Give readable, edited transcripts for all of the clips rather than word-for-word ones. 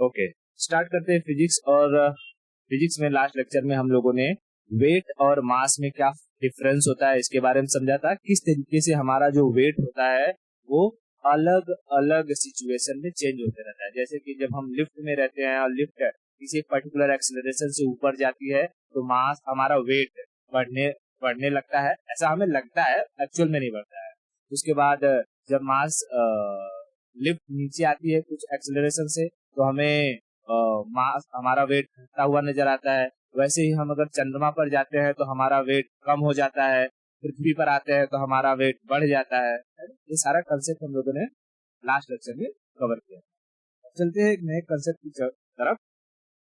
Okay, start करते हैं physics. और फिजिक्स में लास्ट लेक्चर में हम लोगों ने वेट और मास में क्या डिफरेंस होता है इसके बारे में समझा था। किस तरीके से हमारा जो वेट होता है वो अलग अलग सिचुएशन में चेंज होते रहता है। जैसे कि जब हम लिफ्ट में रहते हैं और लिफ्ट किसी पर्टिकुलर एक्सेलरेशन से ऊपर जाती है तो मास हमारा वेट बढ़ने बढ़ने लगता है, ऐसा हमें लगता है, एक्चुअल में नहीं बढ़ता है। उसके बाद जब मास लिफ्ट नीचे आती है कुछ एक्सेलरेशन से तो हमें मास हमारा वेट घटता हुआ नजर आता है। वैसे ही हम अगर चंद्रमा पर जाते हैं तो हमारा वेट कम हो जाता है, पृथ्वी पर आते हैं तो हमारा वेट बढ़ जाता है। ये सारा कंसेप्ट हम लोगों ने लास्ट लेक्चर में कवर किया। चलते हैं एक नए कंसेप्ट की तरफ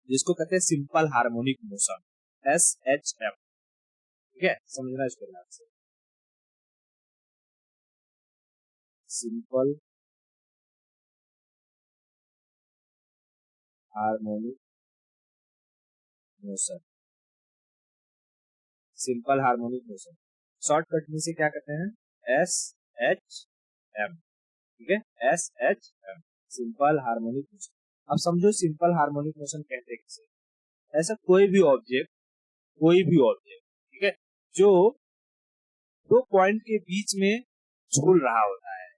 जिसको कहते हैं सिंपल हार्मोनिक मोशन, SHM। ठीक है, समझना इसको ध्यान से। Simple harmonic motion, simple harmonic motion shortcut में से क्या कहते हैं, SHM। ठीक है, SHM, सिंपल हार्मोनिक मोशन। अब समझो सिंपल हार्मोनिक मोशन कहते हैं किसे। ऐसा कोई भी ऑब्जेक्ट, ठीक है, जो दो पॉइंट के बीच में झूल रहा होता है।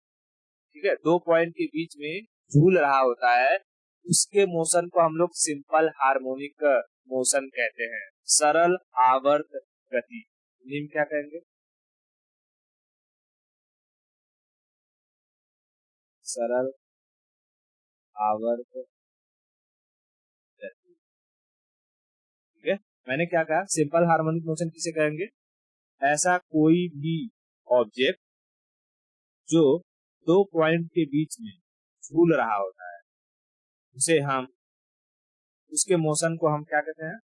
ठीक है, दो पॉइंट के बीच में झूल रहा होता है, उसके मोशन को हम लोग सिंपल हार्मोनिक मोशन कहते हैं। सरल आवर्त गति, निम क्या कहेंगे, सरल आवर्त गति। ठीक है, मैंने क्या कहा, सिंपल हार्मोनिक मोशन किसे कहेंगे, ऐसा कोई भी ऑब्जेक्ट जो दो पॉइंट के बीच में झूल रहा होता है उसे हम, उसके मोशन को हम क्या कहते हैं,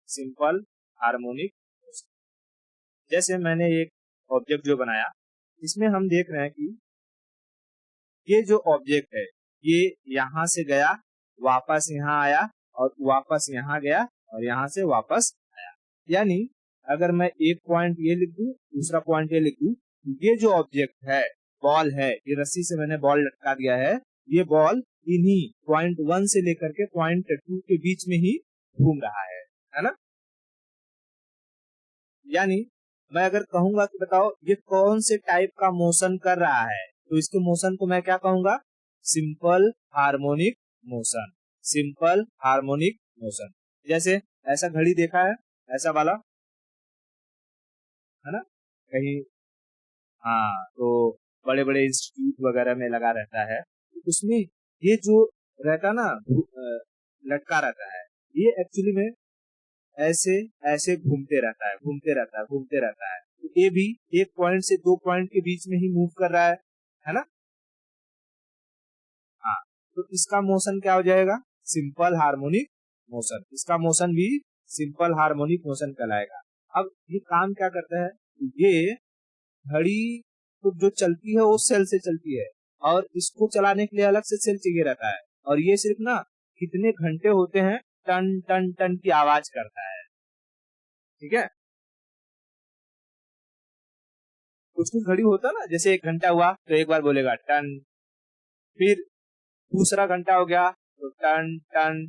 सिंपल हार्मोनिक मोशन। जैसे मैंने एक ऑब्जेक्ट जो बनाया, इसमें हम देख रहे हैं कि ये जो ऑब्जेक्ट है ये यहाँ से गया, वापस यहाँ आया, और वापस यहाँ गया, और यहाँ से वापस आया। यानी अगर मैं एक पॉइंट ये लिख दूं, दूसरा पॉइंट ये लिख दूं, ये जो ऑब्जेक्ट है, बॉल है, ये रस्सी से मैंने बॉल लटका दिया है, ये बॉल इन्हीं पॉइंट 1 से लेकर के पॉइंट 2 के बीच में ही घूम रहा है ना। यानी मैं अगर कहूंगा कि बताओ ये कौन से टाइप का मोशन कर रहा है, तो इसके मोशन को मैं क्या कहूंगा, simple harmonic motion, simple harmonic motion. जैसे ऐसा घड़ी देखा है, ऐसा वाला, है ना, कहीं, हाँ, तो बड़े बड़े इंस्टीट्यूट वगैरह में लगा रहता है, उसमें ये जो रहता ना लटका रहता है, ये एक्चुअली में ऐसे ऐसे घूमते रहता है, घूमते रहता है। तो ये भी एक पॉइंट से दो पॉइंट के बीच में ही मूव कर रहा है ना। हाँ, तो इसका मोशन क्या हो जाएगा, सिंपल हार्मोनिक मोशन। इसका मोशन भी सिंपल हार्मोनिक मोशन कहलाएगा। अब ये काम क्या करता है, ये घड़ी तो जो चलती है वो सेल से चलती है, और इसको चलाने के लिए अलग से सेल चाहिए रहता है, और ये सिर्फ ना कितने घंटे होते हैं, टन टन टन की आवाज करता है। ठीक है, कुछ कुछ घड़ी होता ना, जैसे 1 घंटा हुआ तो एक बार बोलेगा टन, फिर दूसरा घंटा हो गया तो टन टन,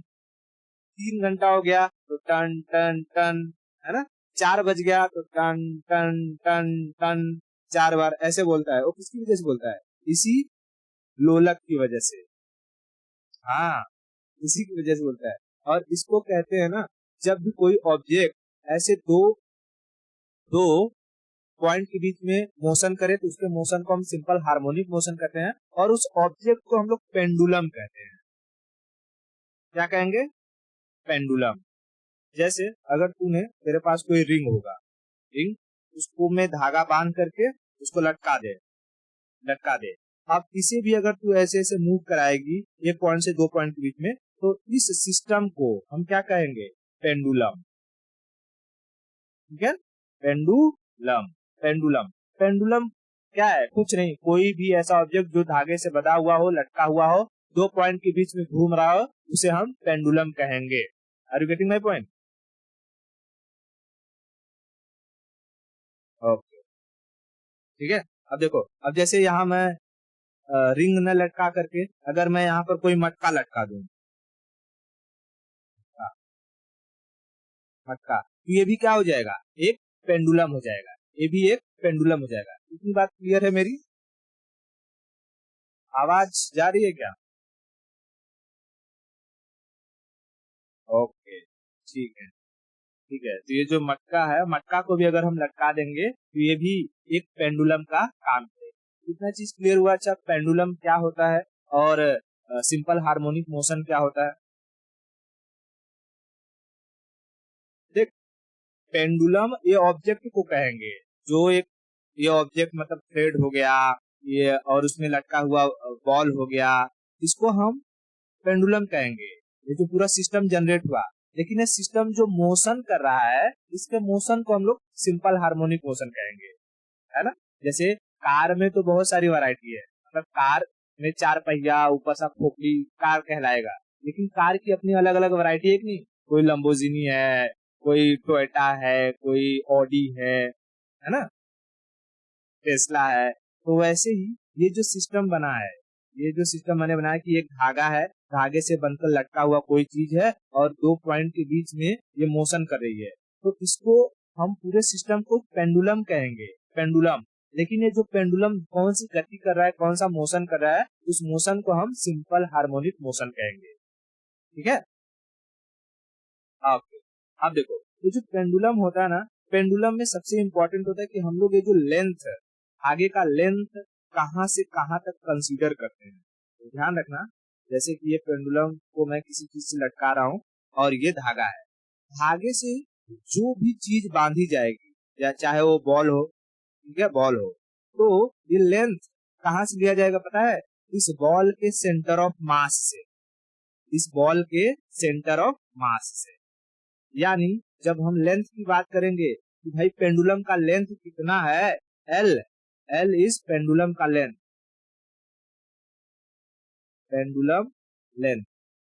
3 घंटा हो गया तो टन टन टन, है ना, 4 बज गया तो टन टन टन टन, 4 बार ऐसे बोलता है। वो किसकी वजह से बोलता है, इसी लोलक की वजह से। हाँ, इसी की वजह से बोलता है। और इसको कहते हैं ना, जब भी कोई ऑब्जेक्ट ऐसे दो दो पॉइंट के बीच में मोशन करे तो उसके मोशन को हम सिंपल हार्मोनिक मोशन कहते हैं, और उस ऑब्जेक्ट को हम लोग पेंडुलम कहते हैं। क्या कहेंगे, पेंडुलम। जैसे अगर तेरे पास कोई रिंग होगा, रिंग, उसको में धागा बांध करके उसको लटका दे। अब इसे भी अगर तू ऐसे ऐसे मूव कराएगी एक पॉइंट से दो पॉइंट के बीच में, तो इस सिस्टम को हम क्या कहेंगे, पेंडुलम। ठीक है, पेंडुलम, पेंडुलम। पेंडुलम क्या है, कुछ नहीं, कोई भी ऐसा ऑब्जेक्ट जो धागे से बंधा हुआ हो, लटका हुआ हो, दो पॉइंट के बीच में घूम रहा हो, उसे हम पेंडुलम कहेंगे। Are you getting my point? Okay, ठीक है। अब देखो, अब जैसे यहाँ मैं रिंग न लटका करके अगर मैं यहाँ पर कोई मटका लटका दूं, मटका, तो ये भी क्या हो जाएगा, एक पेंडुलम हो जाएगा, ये भी एक पेंडुलम हो जाएगा। इतनी बात क्लियर है मेरी? आवाज जा रही है क्या? ओके, ठीक है, ठीक है। तो ये जो मटका है, मटका को भी अगर हम लटका देंगे तो ये भी एक पेंडुलम का काम करेगा। इतना चीज क्लियर हुआ। अच्छा, पेंडुलम क्या होता है और सिंपल हार्मोनिक मोशन क्या होता है? देख, पेंडुलम ये ऑब्जेक्ट को कहेंगे, जो एक, ये ऑब्जेक्ट मतलब थ्रेड हो गया ये, और उसमें लटका हुआ बॉल हो गया, इसको हम पेंडुलम कहेंगे। ये जो पूरा सिस्टम जनरेट हुआ, लेकिन ये सिस्टम जो मोशन कर रहा है, इसके मोशन को हम लोग सिंपल हार्मोनिक मोशन कहेंगे, है ना। जैसे कार में तो बहुत सारी वैरायटी है, मतलब कार में 4 पहिया, ऊपर सा खोपड़ी, कार कहलाएगा। लेकिन कार की अपनी अलग अलग वैरायटी है कि नहीं? कोई लंबोर्गिनी है, कोई टोयोटा है, कोई ऑडी है ना, टेस्ला है। तो वैसे ही ये जो सिस्टम बना है, ये जो सिस्टम मैंने बनाया कि एक धागा है, धागे से बनकर लटका हुआ कोई चीज है और दो पॉइंट के बीच में ये मोशन कर रही है, तो इसको हम पूरे सिस्टम को पेंडुलम कहेंगे, पेंडुलम। लेकिन ये जो पेंडुलम कौन सी गति कर रहा है, कौन सा मोशन कर रहा है, उस मोशन को हम सिंपल हार्मोनिक मोशन कहेंगे। ठीक है, ओके। अब देखो, ये जो पेंडुलम होता है ना, पेंडुलम में सबसे इंपॉर्टेंट होता है कि हम लोग ये जो लेंथ है, आगे का लेंथ कहाँ से कहाँ तक कंसीडर करते हैं। तो ध्यान रखना, जैसे कि ये पेंडुलम को मैं किसी चीज से लटका रहा हूँ और ये धागा है, धागे से जो भी चीज बांधी जाएगी, या चाहे वो बॉल हो, ठीक है, बॉल हो, तो ये लेंथ कहाँ से लिया जाएगा पता है? इस बॉल के सेंटर ऑफ मास से, इस बॉल के सेंटर ऑफ मास से। यानी जब हम लेंथ की बात करेंगे कि भाई पेंडुलम का लेंथ कितना है, एल, एल इज पेंडुलम का लेंथ, पेंडुलम लेंथ।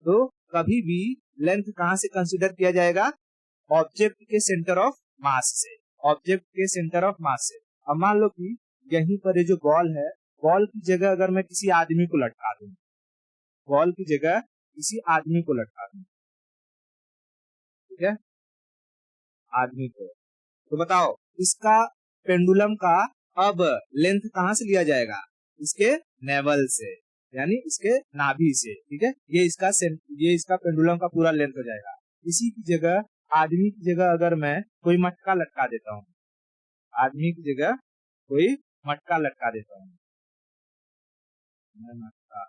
तो कभी भी लेंथ कहां से कंसीडर किया जाएगा? ऑब्जेक्ट के सेंटर ऑफ मास से, ऑब्जेक्ट के सेंटर ऑफ मास से। अब मान लो कि यहीं पर ये जो बॉल है, बॉल की जगह अगर मैं किसी आदमी को लटका दूं, बॉल की जगह किसी आदमी को लटका दूं, ठीक है, आदमी को, तो बताओ इसका पेंडुलम का अब लेंथ कहां से लिया जाएगा? इसके नेवल से, यानी इसके नाभि से, ठीक है। ये इसका पेंडुलम का पूरा लेंथ हो जाएगा। इसी की जगह, आदमी की जगह अगर मैं कोई मटका लटका देता हूँ, आदमी की जगह कोई मटका लटका देता हूँ, मैं मटका,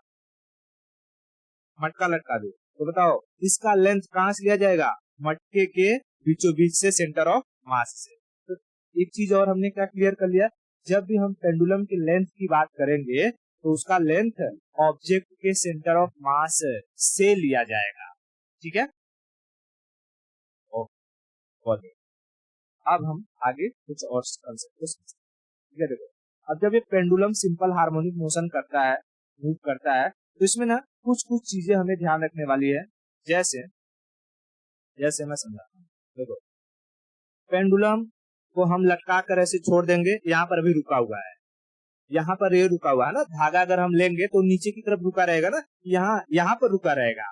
मटका लटका दो, तो बताओ इसका लेंथ कहां से लिया जाएगा? मटके के बीचों बीच से, सेंटर ऑफ मास से। तो एक चीज और हमने क्या क्लियर कर लिया, जब भी हम पेंडुलम की लेंथ की बात करेंगे तो उसका लेंथ ऑब्जेक्ट के सेंटर ऑफ मास से लिया जाएगा। ठीक है, ओके। अब हम आगे कुछ और कंसेप्ट को समझते हैं। ठीक है, देखो, अब जब ये पेंडुलम सिंपल हार्मोनिक मोशन करता है, मूव करता है, तो इसमें ना कुछ कुछ चीजें हमें ध्यान रखने वाली है। जैसे जैसे मैं समझाता हूँ, देखो, पेंडुलम को हम लटका कर ऐसे छोड़ देंगे, यहाँ पर अभी रुका हुआ है, यहाँ पर ये रुका हुआ है ना, धागा अगर हम लेंगे तो नीचे की तरफ रुका रहेगा ना, यहाँ यहाँ पर रुका रहेगा,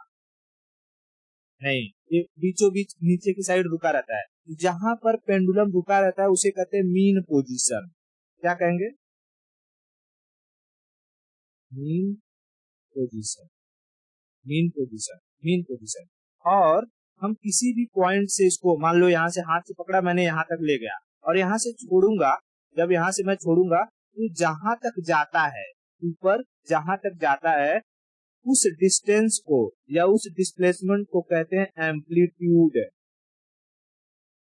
नहीं, ये बीचों बीच नीचे की साइड रुका रहता है। जहां पर पेंडुलम रुका रहता है उसे कहते हैं मीन पोजीशन। क्या कहेंगे? Mean position, mean position, mean position. और हम किसी भी पॉइंट से इसको, मान लो यहाँ से हाथ से पकड़ा मैंने, यहाँ तक ले गया और यहाँ से छोड़ूंगा, जब यहाँ से मैं छोड़ूंगा तो जहां तक जाता है, ऊपर जहां तक जाता है, उस डिस्टेंस को या उस डिस्प्लेसमेंट को कहते हैं एम्पलीट्यूड,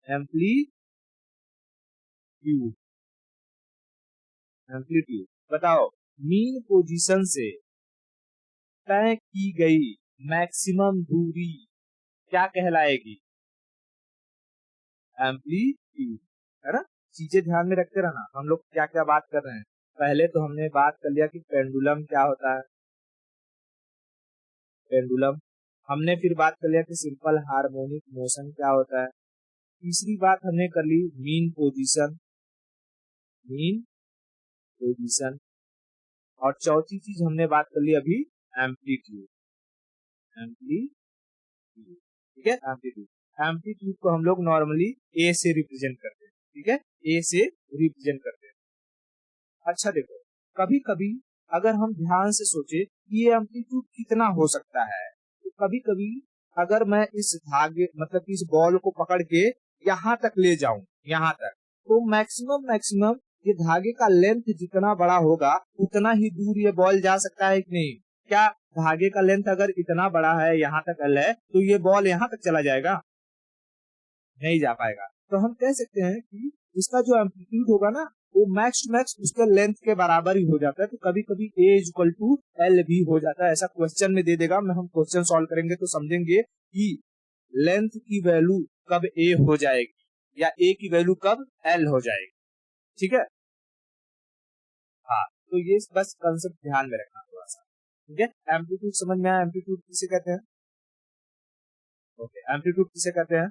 एम्पलीट्यूड, एम्पलीट्यूड। बताओ, मीन पोजीशन से तय की गई मैक्सिमम दूरी क्या कहलाएगी? एम्पलीट्यूड, है ना। चीजें ध्यान में रखते रहना, हम लोग क्या क्या बात कर रहे हैं। पहले तो हमने बात कर लिया कि पेंडुलम क्या होता है, पेंडुलम। हमने फिर बात कर लिया कि सिंपल हार्मोनिक मोशन क्या होता है। तीसरी बात हमने कर ली मीन पोजीशन, मीन पोजीशन। और चौथी चीज हमने बात कर ली अभी, एम्पलीट्यूड, एम्पलीट्यूड, ठीक है, एम्पलीट्यूड। एम्पलीट्यूड को हम लोग नॉर्मली ए से रिप्रेजेंट करते हैं, ठीक है, ए से रिप्रेजेंट करते हैं। अच्छा देखो, कभी कभी अगर हम ध्यान से सोचे कि ये एम्पलीट्यूड कितना हो सकता है, तो कभी कभी अगर मैं इस धागे मतलब इस बॉल को पकड़ के यहाँ तक ले जाऊं, यहाँ तक, तो मैक्सिमम मैक्सिमम ये धागे का लेंथ जितना बड़ा होगा उतना ही दूर ये बॉल जा सकता है कि नहीं? क्या धागे का लेंथ अगर इतना बड़ा है, यहाँ तक एल है, तो ये बॉल यहाँ तक चला जाएगा? नहीं जा पाएगा। तो हम कह सकते हैं कि इसका जो एम्पलीट्यूड होगा ना, वो मैक्स टू मैक्स उसके लेंथ के बराबर ही हो जाता है। तो कभी कभी ए इज इक्वल टू एल भी हो जाता है, ऐसा क्वेश्चन में दे देगा। मैं हम क्वेश्चन सॉल्व करेंगे तो समझेंगे कि लेंथ की वैल्यू कब ए हो जाएगी या ए की वैल्यू कब एल हो जाएगी, ठीक है। हाँ, तो ये बस कंसेप्ट ध्यान में रखना थोड़ा सा, ठीक है। एम्पलीट्यूड समझ में आया? एम्पलीट्यूड किसे कहते हैं? ओके, एम्पलीट्यूड किसे कहते हैं?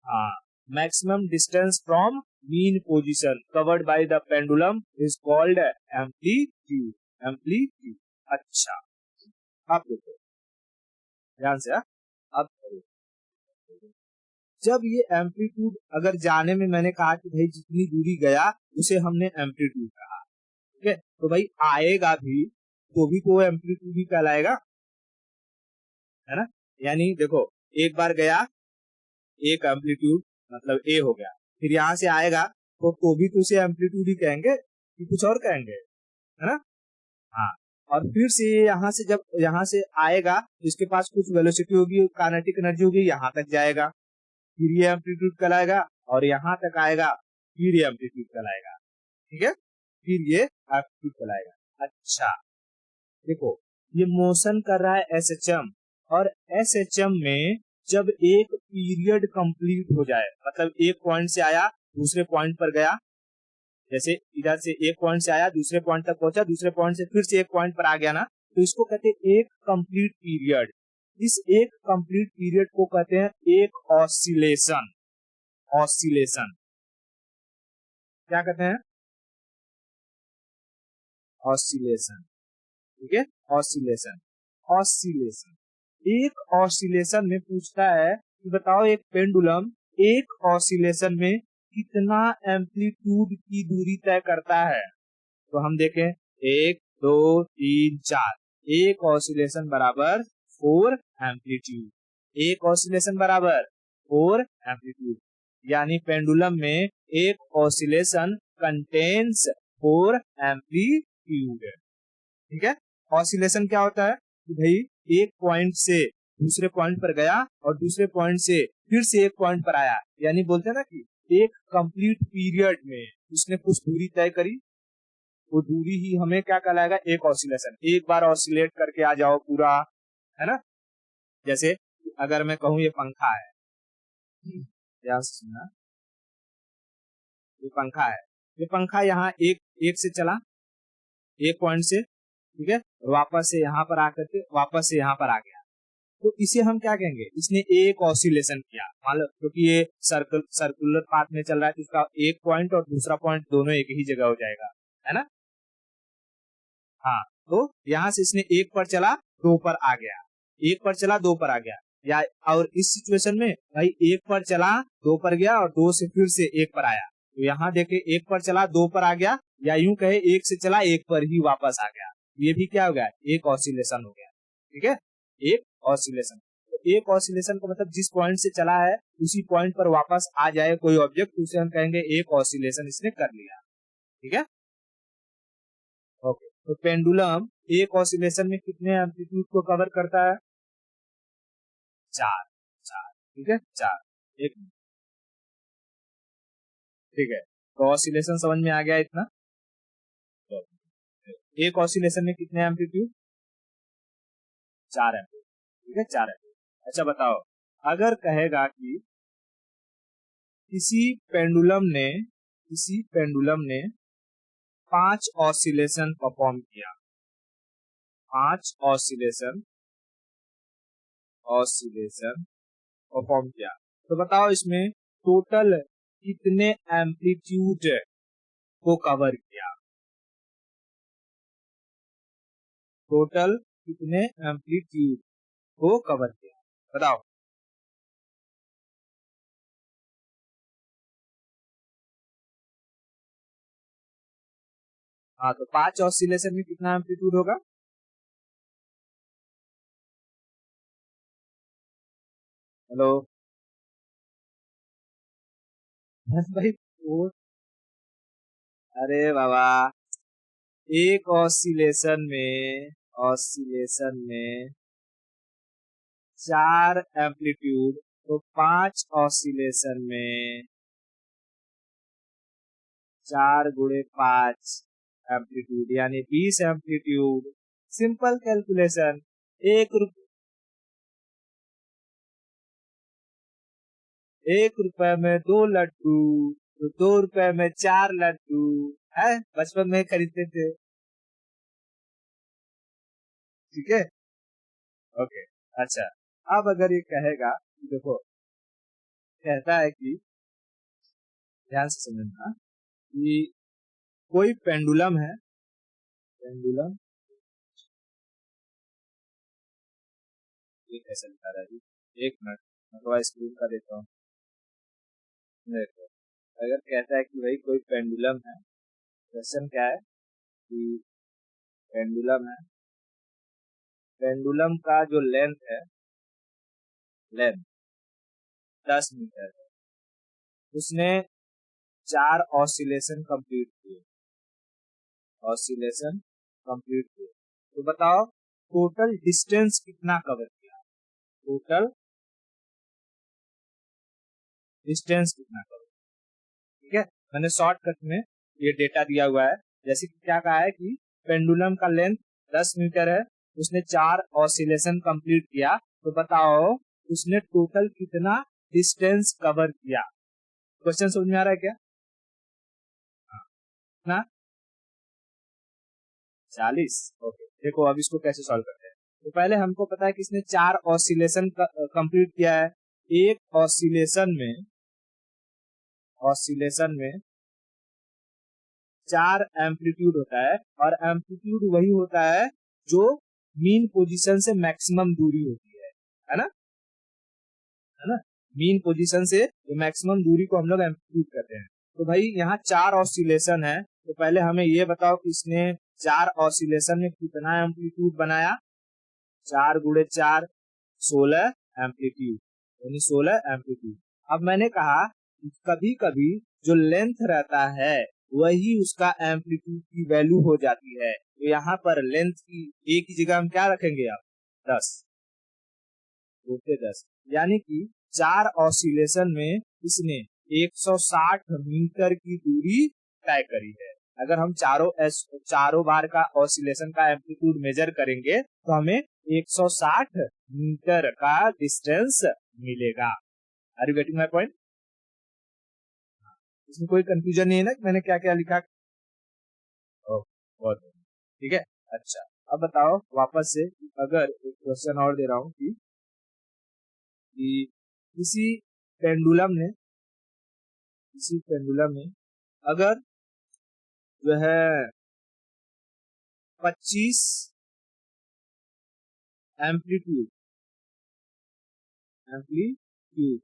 हाँ, maximum distance from mean position covered by the pendulum is called amplitude, amplitude. अच्छा, आप देखो ध्यान से, हाँ? अब करो। जब ये एम्पलीट्यूड अगर जाने में मैंने कहा कि भाई जितनी दूरी गया उसे हमने एम्पलीट्यूड कहा, ठीक है, तो भाई आएगा भी तो भी तो एम्पलीट्यूड ही कहलाएगा, है ना। यानी देखो, एक बार गया एक एम्पलीट्यूड मतलब ए हो गया, फिर यहाँ से आएगा तो भी तो उसे एम्पलीट्यूड ही कहेंगे कि कुछ और कहेंगे, है ना। हाँ, और फिर से यहाँ से जब यहाँ से आएगा तो इसके पास कुछ वेलोसिटी होगी, काइनेटिक एनर्जी होगी, यहाँ तक जाएगा, फिर ये एम्पलीट्यूड कहलाएगा, और यहाँ तक आएगा फिर ये एम्पलीट्यूड कहलाएगा, ठीक है, फिर ये एम्पलीट्यूड कहलाएगा। अच्छा देखो, ये मोशन कर रहा है एसएचएम, और एसएचएम में जब एक पीरियड कंप्लीट हो जाए, मतलब एक पॉइंट से आया दूसरे पॉइंट पर गया, जैसे इधर से एक पॉइंट से आया दूसरे पॉइंट तक पहुंचा, दूसरे पॉइंट से फिर से एक पॉइंट पर आ गया ना, तो इसको कहते हैं एक कंप्लीट पीरियड। इस एक कंप्लीट पीरियड को कहते हैं एक ऑसिलेशन। ऑसिलेशन क्या कहते हैं? ऑसिलेशन, ठीक है, ऑसिलेशन। ऑसिलेशन, एक ऑसिलेशन में पूछता है कि बताओ एक पेंडुलम एक ऑसिलेशन में कितना एम्पलीट्यूड की दूरी तय करता है। तो हम देखें, 1 2 3 4, एक ऑसिलेशन बराबर 4 एम्पलीट्यूड, एक ऑसिलेशन बराबर 4 एम्पलीट्यूड, यानी पेंडुलम में एक ऑसिलेशन कंटेन्स 4 एम्पलीट्यूड, ठीक है। ऑसिलेशन क्या होता है कि भाई एक पॉइंट से दूसरे पॉइंट पर गया और दूसरे पॉइंट से फिर से एक पॉइंट पर आया, यानी बोलते हैं ना कि एक कंप्लीट पीरियड में उसने कुछ दूरी तय करी, वो दूरी ही हमें क्या कहलाएगा? एक ऑसिलेशन। एक बार ऑसिलेट करके आ जाओ पूरा, है ना। जैसे अगर मैं कहूँ ये पंखा है, ध्यान से सुनना, ये पंखा है, ये पंखा यहाँ एक एक से चला, एक पॉइंट से, ठीक है, वापस से यहाँ पर आकर के वापस से यहाँ पर आ गया, तो इसे हम क्या कहेंगे? इसने एक ऑसिलेशन किया, मान लो, क्योंकि ये सर्कुलर पाथ में चल रहा है तो इसका एक पॉइंट और दूसरा पॉइंट दोनों एक ही जगह हो जाएगा, है ना। हाँ, तो यहाँ से इसने एक पर चला दो पर आ गया, एक पर चला दो पर आ गया, या और इस सिचुएशन में भाई एक पर चला दो पर गया और दो से फिर से एक पर आया, तो यहाँ देखे एक पर चला दो पर आ गया, या यूं कहे एक से चला एक पर ही वापस आ गया, ये भी क्या हो गया? एक ऑसिलेशन हो गया, ठीक है, एक ऑसिलेशन। तो एक ऑसिलेशन का मतलब जिस पॉइंट से चला है उसी पॉइंट पर वापस आ जाए कोई ऑब्जेक्ट, उसे हम कहेंगे एक ऑसिलेशन इसने कर लिया, ठीक है। ओके, तो पेंडुलम एक ऑसिलेशन में कितने एम्पलीट्यूड को कवर करता है? चार, चार, ठीक है, चार। एक मिनट, ठीक है, तो ऑसिलेशन समझ में आ गया इतना। तो एक ऑसिलेशन में कितने एम्पलीट्यूड? चार एम्पलीट्यूड, ठीक है, चार एम्पलीट्यूड। अच्छा बताओ, अगर कहेगा कि किसी पेंडुलम ने 5 ऑसिलेशन परफॉर्म किया, 5 ऑसिलेशन ऑसिलेशन परफॉर्म किया, तो बताओ इसमें टोटल कितने एम्पलीट्यूड को कवर किया? टोटल कितने एम्पलीट्यूड को कवर किया, बताओ। हाँ, तो 5 ऑसिलेशन में कितना एम्पलीट्यूड होगा? हेलो भाई वो, अरे बाबा, एक ऑसिलेशन में 4 एम्पलीट्यूड, तो 5 ऑसिलेशन में 4 × 5 एम्पलीट्यूड यानी 20 एम्पलीट्यूड। Simple calculation. एक रुप 1 रुपए में 2 लड्डू, तो 2 रुपए में 4 लड्डू है, बचपन में खरीदते थे। ठीक है, ओके। अच्छा, अब अगर ये कहेगा, देखो कहता है कि, ध्यान से समझना कि कोई पेंडुलम है, पेंडुलम, ये कैसे लिखा रहा है जी? एक मिनट, मैं थोड़ा स्क्रीन का देता हूँ। देखो, अगर कहता है कि भाई कोई पेंडुलम है, क्वेश्चन क्या है कि पेंडुलम है, पेंडुलम का जो लेंथ है, लेंथ 10 मीटर है, उसने 4 ऑसिलेशन कंप्लीट किए, ऑसिलेशन कंप्लीट किए, तो बताओ टोटल डिस्टेंस कितना कवर किया, टोटल डिस्टेंस कितना कवर। ठीक है, मैंने शॉर्टकट में ये डेटा दिया हुआ है। जैसे कि क्या कहा है कि पेंडुलम का लेंथ 10 मीटर है, उसने 4 ऑसिलेशन कंप्लीट किया, तो बताओ उसने टोटल कितना डिस्टेंस कवर किया। क्वेश्चन समझ में आ रहा है क्या? हाँ, ना 40। ओके, देखो अब इसको कैसे सॉल्व करते हैं। तो पहले हमको पता है कि इसने 4 ऑसिलेशन कंप्लीट किया है। एक ऑसिलेशन में 4 एम्पलीट्यूड होता है, और एम्पलीट्यूड वही होता है जो मीन पोजीशन से मैक्सिमम दूरी होती है ना, है ना। मीन पोजीशन से जो मैक्सिमम दूरी को हम लोग एम्पलीट्यूड कहते हैं। तो भाई यहाँ 4 ऑसिलेशन है, तो पहले हमें ये बताओ कि इसने 4 ऑसिलेशन में कितना एम्पलीट्यूड बनाया। 4 × 4 16 एम्पलीट्यूड, यानी 16 एम्पलीट्यूड। अब मैंने कहा कभी कभी जो लेंथ रहता है वही उसका एम्पलीट्यूड की वैल्यू हो जाती है, तो यहाँ पर लेंथ की एक ही जगह हम क्या रखेंगे, आप 10 होते 10, यानी कि 4 ऑसिलेशन में इसने 160 मीटर की दूरी तय करी है। अगर हम चारों बार का ऑसिलेशन का एम्पलीट्यूड मेजर करेंगे तो हमें 160 मीटर का डिस्टेंस मिलेगा। Are you getting my point? इसमें कोई कंफ्यूजन नहीं है ना कि मैंने क्या क्या लिखा? ओह, बहुत ठीक है। अच्छा, अब बताओ वापस से, अगर एक क्वेश्चन और दे रहा हूँ कि किसी पेंडुलम ने अगर जो है 25 एम्पलीट्यूड एम्पलीट्यूड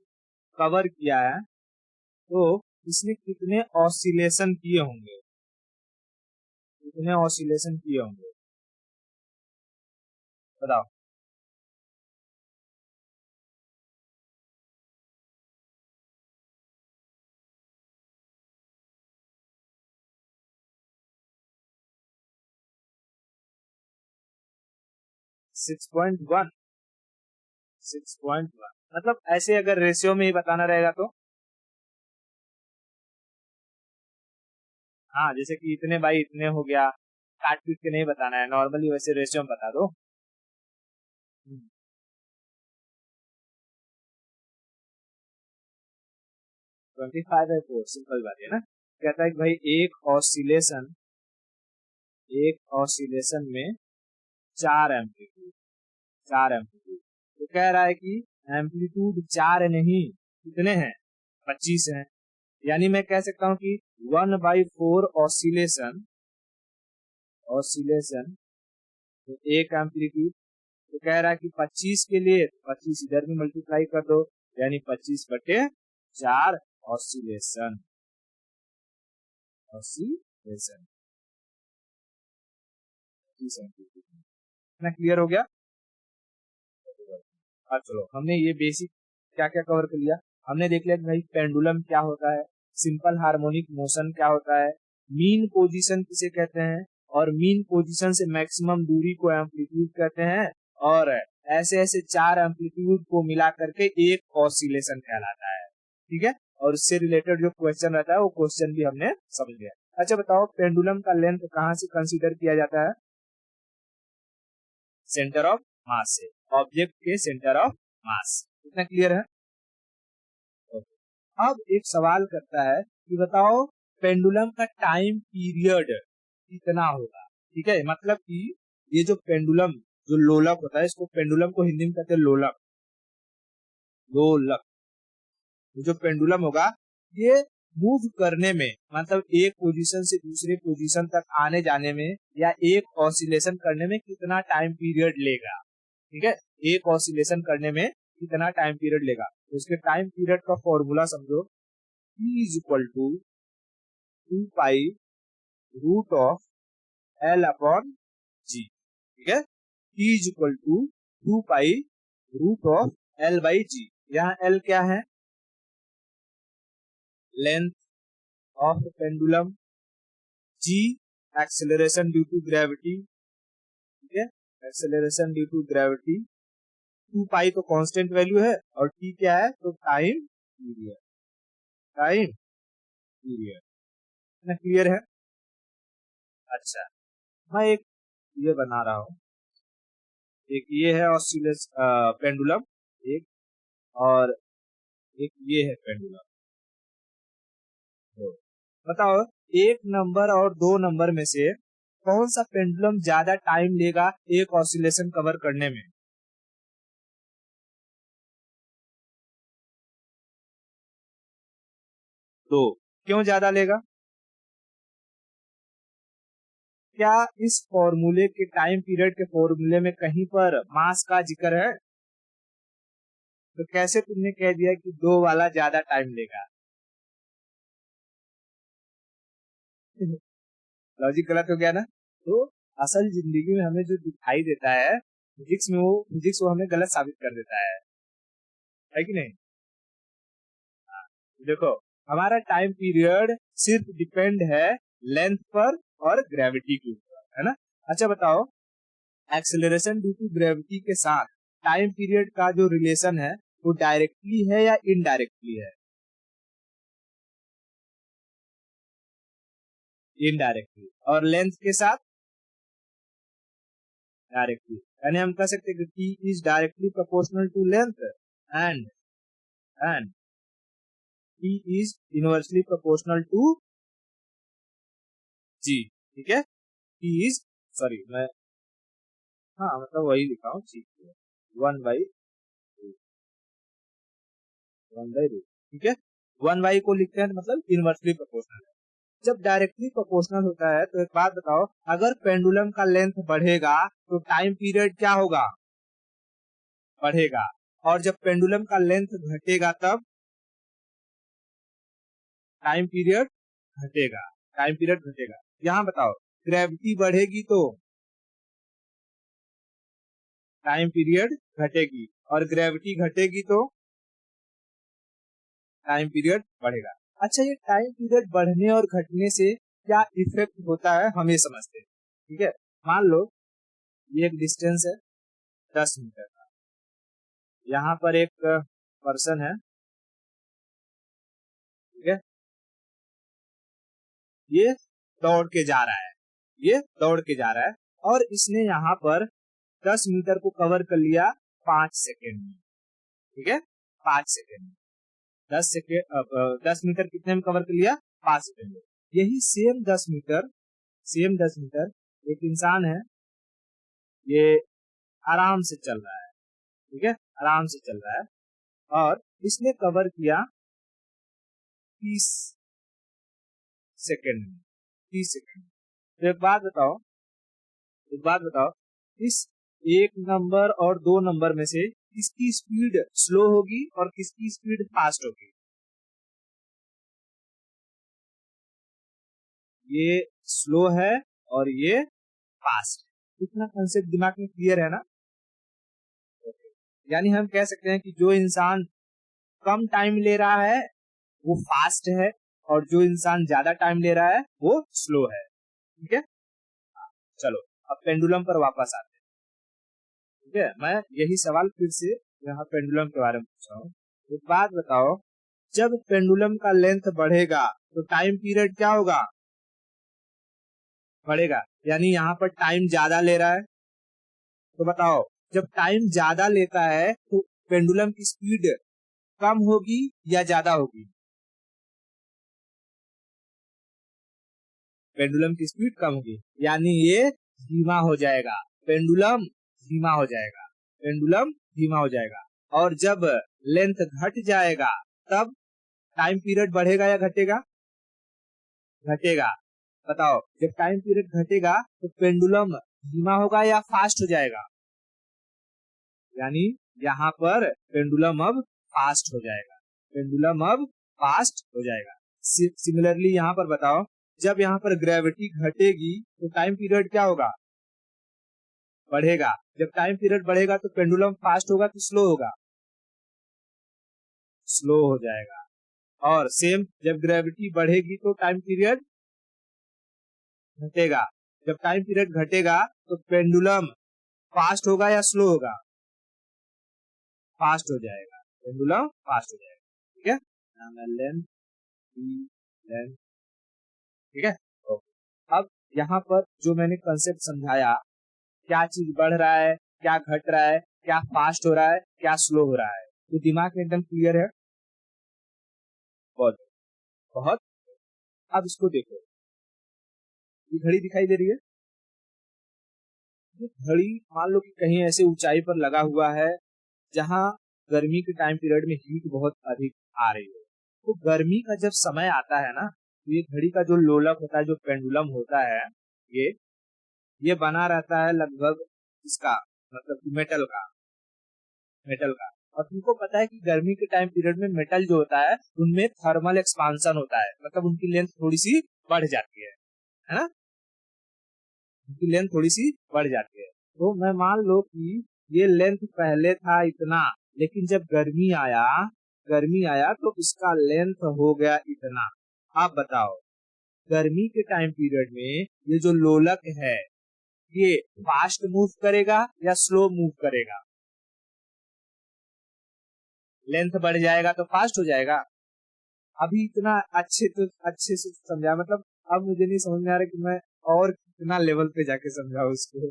कवर किया है, तो इसने कितने ऑसिलेशन किए होंगे, कितने ऑसिलेशन किए होंगे, बताओ। 6.1, 6.1 मतलब ऐसे अगर रेशियो में ही बताना रहेगा तो, हाँ, जैसे कि इतने बाई इतने हो गया, काट पीट के नहीं बताना है, नॉर्मली वैसे रेशियो में बता दो। 25/4, सिंपल बात है ना। कहता है कि भाई एक ऑसिलेशन में 4 एम्पलीट्यूड, 4 एम्पलीट्यूड, तो कह रहा है कि एम्पलीट्यूड 4 नहीं, कितने हैं, 25 हैं। यानी मैं कह सकता हूं कि 1/4 ऑसिलेशन तो एक एम्पलीट्यूड, तो कह रहा है कि 25 के लिए 25 इधर भी मल्टीप्लाई कर दो, यानी 25/4 ऑसिलेशन। ऑसिलेशन इतना क्लियर हो गया। अब चलो, हमने ये बेसिक क्या क्या कवर कर लिया। हमने देख लिया कि भाई पेंडुलम क्या होता है, सिंपल हार्मोनिक मोशन क्या होता है, मीन पोजीशन किसे कहते हैं, और मीन पोजीशन से मैक्सिमम दूरी को एम्पलीट्यूड कहते हैं, और ऐसे ऐसे 4 एम्पलीट्यूड को मिला करके एक ऑसिलेशन कहलाता है। ठीक है, और उससे रिलेटेड जो क्वेश्चन रहता है वो क्वेश्चन भी हमने समझ लिया। अच्छा बताओ, पेंडुलम का लेंथ कहाँ से कंसीडर किया जाता है? सेंटर ऑफ मास से, ऑब्जेक्ट के सेंटर ऑफ मास। इतना क्लियर है? अब एक सवाल करता है कि बताओ पेंडुलम का टाइम पीरियड कितना होगा। ठीक है, मतलब कि ये जो पेंडुलम, जो लोलक होता है, इसको पेंडुलम को हिंदी में कहते हैं लोलक। लोलक, जो पेंडुलम होगा ये मूव करने में, मतलब एक पोजीशन से दूसरे पोजीशन तक आने जाने में, या एक ऑसिलेशन करने में कितना टाइम पीरियड लेगा। ठीक है, एक ऑसिलेशन करने में कितना टाइम पीरियड लेगा, तो इसके टाइम पीरियड का फॉर्मूला समझो, T is equal to 2 pi root of L upon G। ठीक है, T is equal to 2 pi root of L by G। यहाँ L क्या है? Length of pendulum, G acceleration due to gravity. ठीक है, acceleration due to gravity. 2 pi तो constant value है, और T क्या है? तो टाइम पीरियड। टाइम पीरियड ना, क्लियर है? अच्छा, मैं एक ये बना रहा हूँ, एक ये है ऑसिलेस पेंडुलम, एक, और एक ये है पेंडुलम। तो बताओ, 1 नंबर और 2 नंबर में से कौन सा पेंडुलम ज्यादा टाइम लेगा एक ऑसिलेशन कवर करने में? तो क्यों ज्यादा लेगा? क्या इस फॉर्मूले के, टाइम पीरियड के फॉर्मूले में कहीं पर मास का जिक्र है? तो कैसे तुमने कह दिया कि 2 वाला ज्यादा टाइम लेगा? लॉजिक गलत हो गया ना। तो असल जिंदगी में हमें जो दिखाई देता है फिजिक्स में, वो फिजिक्स वो हमें गलत साबित कर देता है कि नहीं? हाँ, देखो, हमारा टाइम पीरियड सिर्फ डिपेंड है लेंथ पर और ग्रेविटी के ऊपर, है ना। अच्छा बताओ, एक्सेलरेशन ड्यू टू ग्रेविटी के साथ टाइम पीरियड का जो रिलेशन है वो डायरेक्टली है या इनडायरेक्टली है? इनडायरेक्टली। और लेंथ के साथ डायरेक्टली, यानी हम कह सकते हैं कि T is directly proportional to length, and and T is inversely proportional to g. ठीक है, टी इज, सॉरी मैं, हाँ मतलब वही लिखा हूँ, ठीक है, 1/√। ठीक है, 1 को लिखते हैं तो मतलब इनवर्सली प्रोपोर्शनल है। जब डायरेक्टली प्रोपोर्शनल होता है तो एक बात बताओ, अगर पेंडुलम का लेंथ बढ़ेगा तो टाइम पीरियड क्या होगा? बढ़ेगा। और जब पेंडुलम का लेंथ घटेगा तब टाइम पीरियड घटेगा। टाइम पीरियड घटेगा। यहाँ बताओ, ग्रेविटी बढ़ेगी तो टाइम पीरियड घटेगी, और ग्रेविटी घटेगी तो टाइम पीरियड बढ़ेगा। अच्छा, ये टाइम पीरियड बढ़ने और घटने से क्या इफेक्ट होता है हम ये समझते हैं। ठीक है, मान लो ये एक डिस्टेंस है 10 मीटर का, यहाँ पर एक पर्सन है। ठीक है, ये दौड़ के जा रहा है, ये दौड़ के जा रहा है, और इसने यहाँ पर 10 मीटर को कवर कर लिया 5 सेकेंड में। ठीक है, 5 सेकेंड में 10 सेकेंड, 10 मीटर कितने में कवर कर लिया? 5 सेकेंड में। यही सेम 10 मीटर एक इंसान है, ये आराम से चल रहा है। ठीक है, आराम से चल रहा है, और इसने कवर किया 30 सेकेंड में। 30 सेकेंड में। तो एक बात बताओ, इस एक नंबर और दो नंबर में से किसकी स्पीड स्लो होगी और किसकी स्पीड फास्ट होगी? ये स्लो है और ये फास्ट है। इतना कंसेप्ट दिमाग में क्लियर है ना? यानी हम कह सकते हैं कि जो इंसान कम टाइम ले रहा है वो फास्ट है और जो इंसान ज्यादा टाइम ले रहा है वो स्लो है। ठीक है, चलो अब पेंडुलम पर वापस आते हैं। ठीक है, मैं यही सवाल फिर से यहाँ पेंडुलम के बारे में पूछ रहा हूँ। एक बात बताओ, जब पेंडुलम का लेंथ बढ़ेगा तो टाइम पीरियड क्या होगा? बढ़ेगा, यानी यहाँ पर टाइम ज्यादा ले रहा है। तो बताओ, जब टाइम ज्यादा लेता है तो पेंडुलम की स्पीड कम होगी या ज्यादा होगी? पेंडुलम की स्पीड कम होगी, यानी ये धीमा हो जाएगा। पेंडुलम धीमा हो जाएगा, पेंडुलम धीमा हो जाएगा। और जब लेंथ घट जाएगा तब टाइम पीरियड बढ़ेगा या घटेगा? घटेगा। बताओ, जब टाइम पीरियड घटेगा तो पेंडुलम धीमा होगा या फास्ट हो जाएगा? यानी यहाँ पर पेंडुलम अब फास्ट हो जाएगा, पेंडुलम अब फास्ट हो जाएगा। सिमिलरली यहाँ पर बताओ, जब यहाँ पर ग्रेविटी घटेगी तो टाइम पीरियड क्या होगा? बढ़ेगा। जब टाइम पीरियड बढ़ेगा तो पेंडुलम फास्ट होगा कि स्लो होगा? स्लो हो जाएगा। और सेम, जब ग्रेविटी बढ़ेगी तो टाइम पीरियड घटेगा। जब टाइम पीरियड घटेगा तो पेंडुलम फास्ट होगा या स्लो होगा? फास्ट हो जाएगा, पेंडुलम फास्ट हो जाएगा। ठीक है, लेंथ लेंथ। ठीक है, ओके। अब यहाँ पर जो मैंने कंसेप्ट समझाया, क्या चीज बढ़ रहा है, क्या घट रहा है, क्या फास्ट हो रहा है, क्या स्लो हो रहा है, तो दिमाग में एकदम क्लियर है। बहुत बहुत। अब इसको देखो, ये घड़ी दिखाई दे रही है। ये घड़ी मान लो कि कहीं ऐसे ऊंचाई पर लगा हुआ है जहां गर्मी के टाइम पीरियड में हीट बहुत अधिक आ रही है। तो गर्मी का जब समय आता है ना, तो ये घड़ी का जो लोलक होता है, जो पेंडुलम होता है, ये बना रहता है लगभग इसका मतलब मेटल का, मेटल का। और तुमको पता है कि गर्मी के टाइम पीरियड में मेटल जो होता है उनमें थर्मल एक्सपांशन होता है, मतलब उनकी लेंथ थोड़ी सी बढ़ जाती है ना? उनकी लेंथ थोड़ी सी बढ़ जाती है। तो मैं मान लो कि ये लेंथ पहले था इतना, लेकिन जब गर्मी आया तो इसका लेंथ हो गया इतना। आप बताओ, गर्मी के टाइम पीरियड में ये जो लोलक है ये फास्ट मूव करेगा या स्लो मूव करेगा? लेंथ बढ़ जाएगा तो फास्ट हो जाएगा। अभी इतना अच्छे से समझा, मतलब अब मुझे नहीं समझ में आ रहा कि मैं और कितना लेवल पे जाके समझाऊं उसको।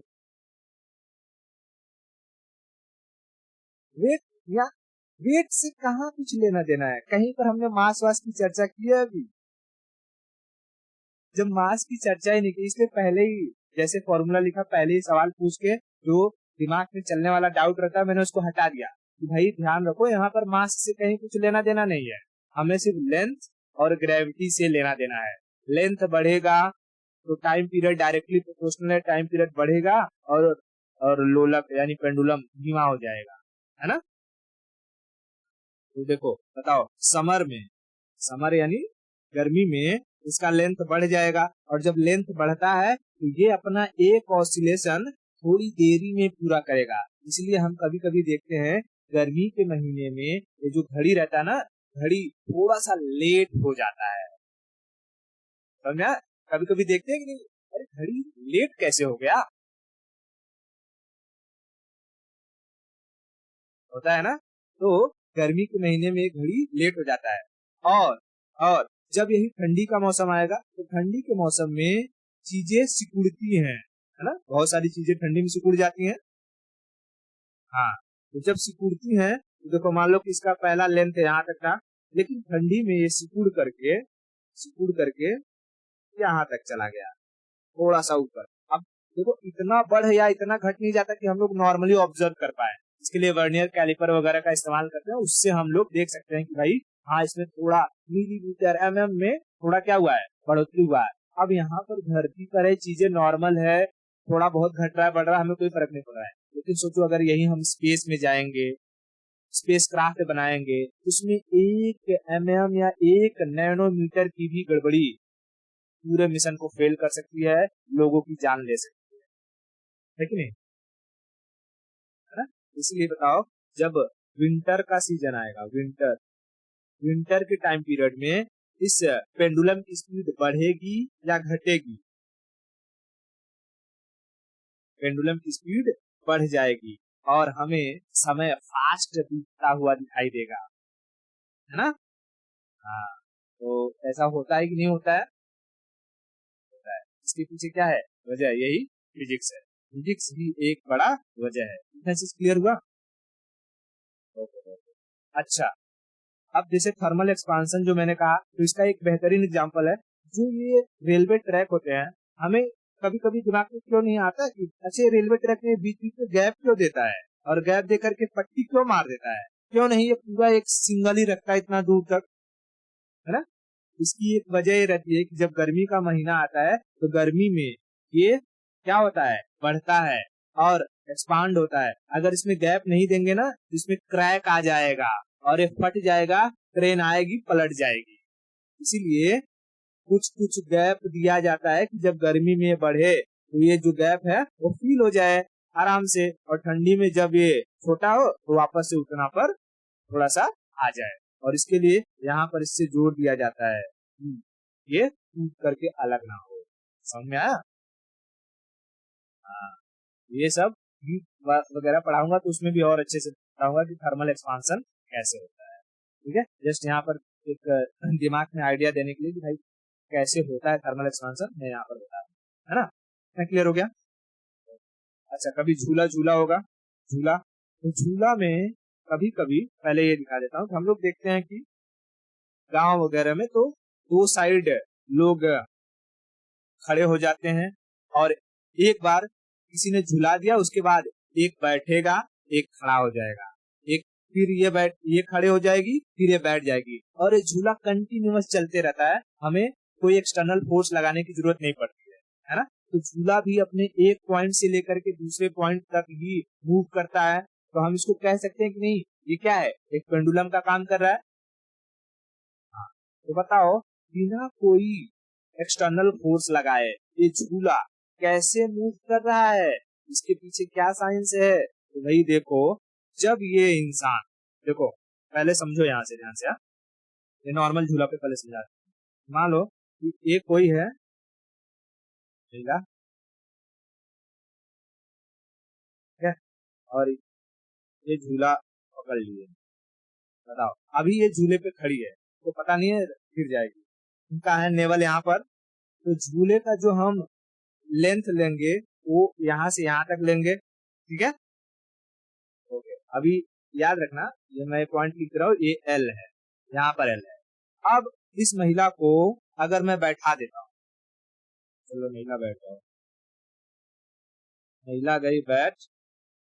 वेट या वेट से कहाँ कुछ लेना देना है? कहीं पर हमने मास वास की चर्चा की है अभी? जब मास की चर्चा ही नहीं की, इसलिए पहले ही जैसे फॉर्मूला लिखा, पहले ही सवाल पूछ के जो दिमाग में चलने वाला डाउट रहता है मैंने उसको हटा दिया कि भाई ध्यान रखो, यहाँ पर मास से कहीं कुछ लेना देना नहीं है, हमें सिर्फ लेंथ और ग्रेविटी से लेना देना है। लेंथ बढ़ेगा तो टाइम पीरियड डायरेक्टली प्रोपोर्शनल है, टाइम पीरियड बढ़ेगा और लोलक यानी पेंडुलम धीमा हो जाएगा, है ना? तो देखो बताओ, समर यानी गर्मी में इसका लेंथ बढ़ जाएगा, और जब लेंथ बढ़ता है तो ये अपना एक ऑसिलेशन थोड़ी देरी में पूरा करेगा। इसलिए हम कभी कभी देखते हैं गर्मी के महीने में ये जो घड़ी रहता है ना, घड़ी थोड़ा सा लेट हो जाता है। समझा? कभी कभी देखते हैं कि नहीं, अरे घड़ी लेट कैसे हो गया, होता है ना? तो गर्मी के महीने में घड़ी लेट हो जाता है। और जब यही ठंडी का मौसम आएगा तो ठंडी के मौसम में चीजें सिकुड़ती हैं, है ना? बहुत सारी चीजें ठंडी में सिकुड़ जाती हैं। हाँ, तो जब सिकुड़ती हैं तो देखो, मान लो कि इसका पहला लेंथ यहाँ तक था, लेकिन ठंडी में ये सिकुड़ करके यहाँ तक चला गया, थोड़ा सा ऊपर। अब देखो, इतना बढ़ या इतना घट नहीं जाता कि हम लोग नॉर्मली ऑब्जर्व कर पाए। इसके लिए वर्नियर कैलिपर वगैरह का इस्तेमाल करते हैं, उससे हम लोग देख सकते हैं कि भाई हाँ, इसमें थोड़ा मिलीमीटर mm में थोड़ा क्या हुआ है, बढ़ोतरी हुआ है। अब यहाँ पर धरती पर है, चीजें नॉर्मल है, थोड़ा बहुत घट रहा है बढ़ रहा है हमें कोई फर्क नहीं पड़ रहा है, लेकिन सोचो अगर यही हम स्पेस में जाएंगे, स्पेस क्राफ्ट बनाएंगे, उसमें 1 mm या 1 नैनोमीटर की भी गड़बड़ी पूरे मिशन को फेल कर सकती है, लोगों की जान ले सकती है कि नहीं, है ना। इसलिए बताओ, जब विंटर का सीजन आएगा, विंटर के टाइम पीरियड में इस पेंडुलम की स्पीड बढ़ेगी या घटेगी? पेंडुलम की स्पीड बढ़ जाएगी और हमें समय फास्ट बीतता हुआ दिखाई देगा, है ना। हाँ, तो ऐसा होता है कि नहीं होता है? होता है। इसके पीछे क्या है वजह? यही फिजिक्स है, फिजिक्स ही एक बड़ा वजह है। इतना चीज क्लियर हुआ? अच्छा, अब जैसे थर्मल एक्सपांशन जो मैंने कहा, तो इसका एक बेहतरीन एग्जांपल है, जो ये रेलवे ट्रैक होते हैं, हमें कभी कभी दिमाग में क्यों नहीं आता कि अच्छे रेलवे ट्रैक में बीच बीच में गैप क्यों देता है और गैप दे करके पट्टी क्यों मार देता है? क्यों नहीं ये पूरा एक सिंगल ही रखता है इतना दूर तक, है ना। इसकी एक वजह ये रहती है कि जब गर्मी का महीना आता है तो गर्मी में ये क्या होता है, बढ़ता है और एक्सपांड होता है। अगर इसमें गैप नहीं देंगे ना तो इसमें क्रैक आ जाएगा और ये फट जाएगा, ट्रेन आएगी पलट जाएगी। इसीलिए कुछ कुछ गैप दिया जाता है कि जब गर्मी में बढ़े तो ये जो गैप है वो फील हो जाए आराम से, और ठंडी में जब ये छोटा हो तो वापस से उतना पर थोड़ा सा आ जाए। और इसके लिए यहाँ पर इससे जोर दिया जाता है ये टूट करके अलग ना हो। समझ में आया? हाँ, ये सब हीट वगैरह पढ़ाऊंगा तो उसमें भी और अच्छे से बताऊंगा कि थर्मल एक्सपांशन कैसे होता है। ठीक है, जस्ट यहाँ पर एक दिमाग में आइडिया देने के लिए कि भाई कैसे होता है थर्मल एक्सपांशन, मैं यहाँ पर बता रहा हूँ, है ना। मैं क्लियर हो गया? अच्छा, कभी झूला झूला होगा, झूला, तो झूला में कभी कभी, पहले ये दिखा देता हूँ, हम लोग देखते हैं कि गांव वगैरह में तो दो साइड लोग खड़े हो जाते हैं और एक बार किसी ने झुला दिया, उसके बाद एक बैठेगा, एक खड़ा हो जाएगा, एक फिर ये खड़े हो जाएगी, फिर ये बैठ जाएगी, और ये झूला कंटिन्यूअस चलते रहता है। हमें कोई एक्सटर्नल फोर्स लगाने की जरूरत नहीं पड़ती है ना। तो झूला भी अपने एक पॉइंट से लेकर के दूसरे पॉइंट तक ही मूव करता है, तो हम इसको कह सकते हैं कि नहीं, ये क्या है, एक पेंडुलम का काम कर रहा है। हाँ, तो बताओ, बिना कोई एक्सटर्नल फोर्स लगाए ये झूला कैसे मूव कर रहा है? इसके पीछे क्या साइंस है? तो भाई देखो, जब ये इंसान, देखो पहले समझो यहाँ से, ध्यान से, ये नॉर्मल झूला पे पहले समझा। मान लो कि एक कोई है, ठीक है, और ये झूला पकड़ लिए, बताओ अभी ये झूले पे खड़ी है तो पता नहीं है गिर जाएगी, उनका है नेवल यहाँ पर। तो झूले का जो हम लेंथ लेंगे वो यहाँ से यहाँ तक लेंगे, ठीक है। ओके, अभी याद रखना, ये मैं पॉइंट लिख रहा हूँ, ये एल है, यहाँ पर एल है। अब इस महिला को अगर मैं बैठा देता हूँ, चलो महिला बैठ जाओ, महिला गई बैठ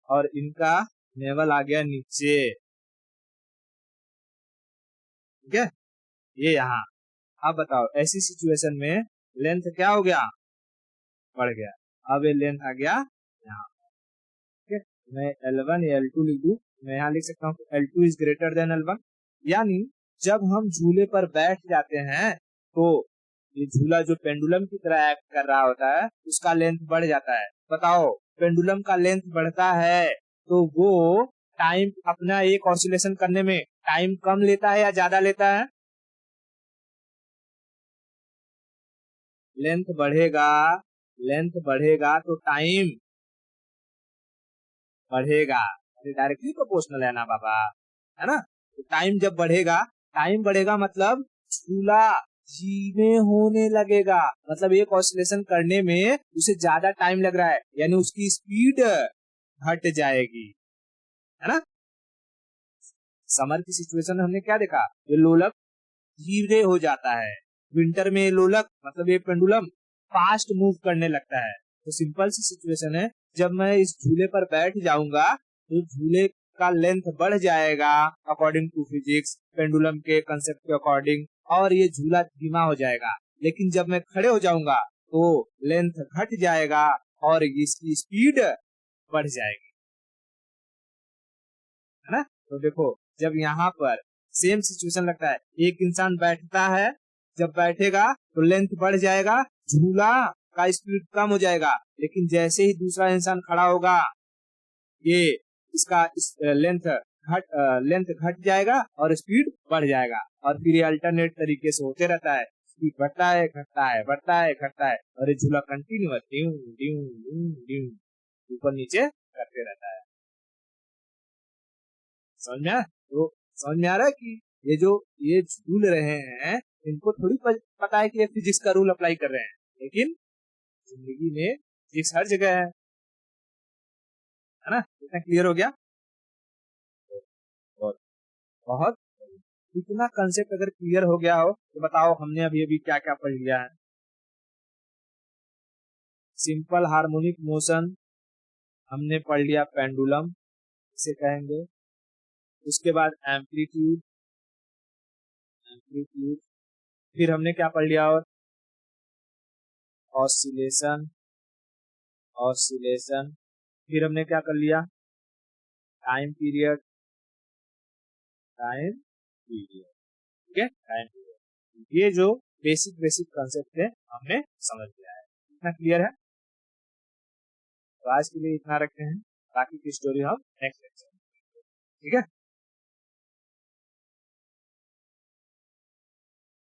और इनका नेवल आ गया नीचे, ठीक है, ये यहाँ। अब बताओ ऐसी सिचुएशन में लेंथ क्या हो गया, बढ़ गया। अब ये लेंथ आ गया यहाँ, ठीक है। मैं L1 या L2 लिख दूं, मैं यहाँ लिख सकता हूँ L2 is greater than L1, यानी जब हम झूले पर बैठ जाते हैं तो ये झूला जो पेंडुलम की तरह एक्ट कर रहा होता है उसका लेंथ बढ़ जाता है। बताओ, पेंडुलम का लेंथ बढ़ता है तो वो टाइम अपना एक ऑसिलेशन करने में टाइम कम लेता है या ज्यादा लेता है? लेंथ बढ़ेगा, लेंथ बढ़ेगा तो टाइम बढ़ेगा, डायरेक्टली प्रोपोर्शनल है ना बाबा, है ना। तो टाइम जब बढ़ेगा, टाइम बढ़ेगा मतलब झूला धीमे होने लगेगा, मतलब एक ऑसिलेशन करने में उसे ज्यादा टाइम लग रहा है, यानी उसकी स्पीड घट जाएगी, है ना। समर की सिचुएशन में हमने क्या देखा, ये लोलक धीरे हो जाता है, विंटर में लोलक मतलब ये पेंडुलम फास्ट मूव करने लगता है। तो सिंपल सी सिचुएशन है, जब मैं इस झूले पर बैठ जाऊंगा तो झूले का लेंथ बढ़ जाएगा अकॉर्डिंग टू फिजिक्स, पेंडुलम के कंसेप्ट के अकॉर्डिंग, और ये झूला धीमा हो जाएगा। लेकिन जब मैं खड़े हो जाऊंगा तो लेंथ घट जाएगा और इसकी स्पीड बढ़ जाएगी, है ना। तो देखो जब यहाँ पर सेम सिचुएशन लगता है, एक इंसान बैठता है, जब बैठेगा तो लेंथ बढ़ जाएगा, झूला का स्पीड कम हो जाएगा, लेकिन जैसे ही दूसरा इंसान खड़ा होगा ये इसका लेंथ घट जाएगा और स्पीड बढ़ जाएगा, और फिर ये अल्टरनेट तरीके से होते रहता है, स्पीड बढ़ता है घटता है, बढ़ता है घटता है, और ये झूला continuous due due due due ऊपर नीचे करते रहता है। समझ में तो समझ में आ रहा है कि ये झूल रहे हैं, इनको थोड़ी पता है कि ये फिजिक्स का रूल अप्लाई कर रहे हैं, लेकिन जिंदगी में फिजिक्स हर जगह है ना। इतना क्लियर हो गया। बहुत बहुत इतना कंसेप्ट अगर क्लियर हो गया हो तो बताओ हमने अभी अभी क्या क्या पढ़ लिया है। सिंपल हार्मोनिक मोशन हमने पढ़ लिया, पेंडुलम इसे कहेंगे। उसके बाद एम्पलीट्यूड, एम्पलीट्यूड फिर हमने क्या पढ़ लिया, और ऑसिलेशन, ऑसिलेशन फिर हमने क्या कर लिया, टाइम पीरियड, टाइम पीरियड, ठीक है, टाइम पीरियड। ये जो बेसिक बेसिक कंसेप्ट है हमने समझ लिया है। इतना क्लियर है। तो आज के लिए इतना रखते हैं, बाकी की स्टोरी हम नेक्स्ट लेक्चर में, ठीक है।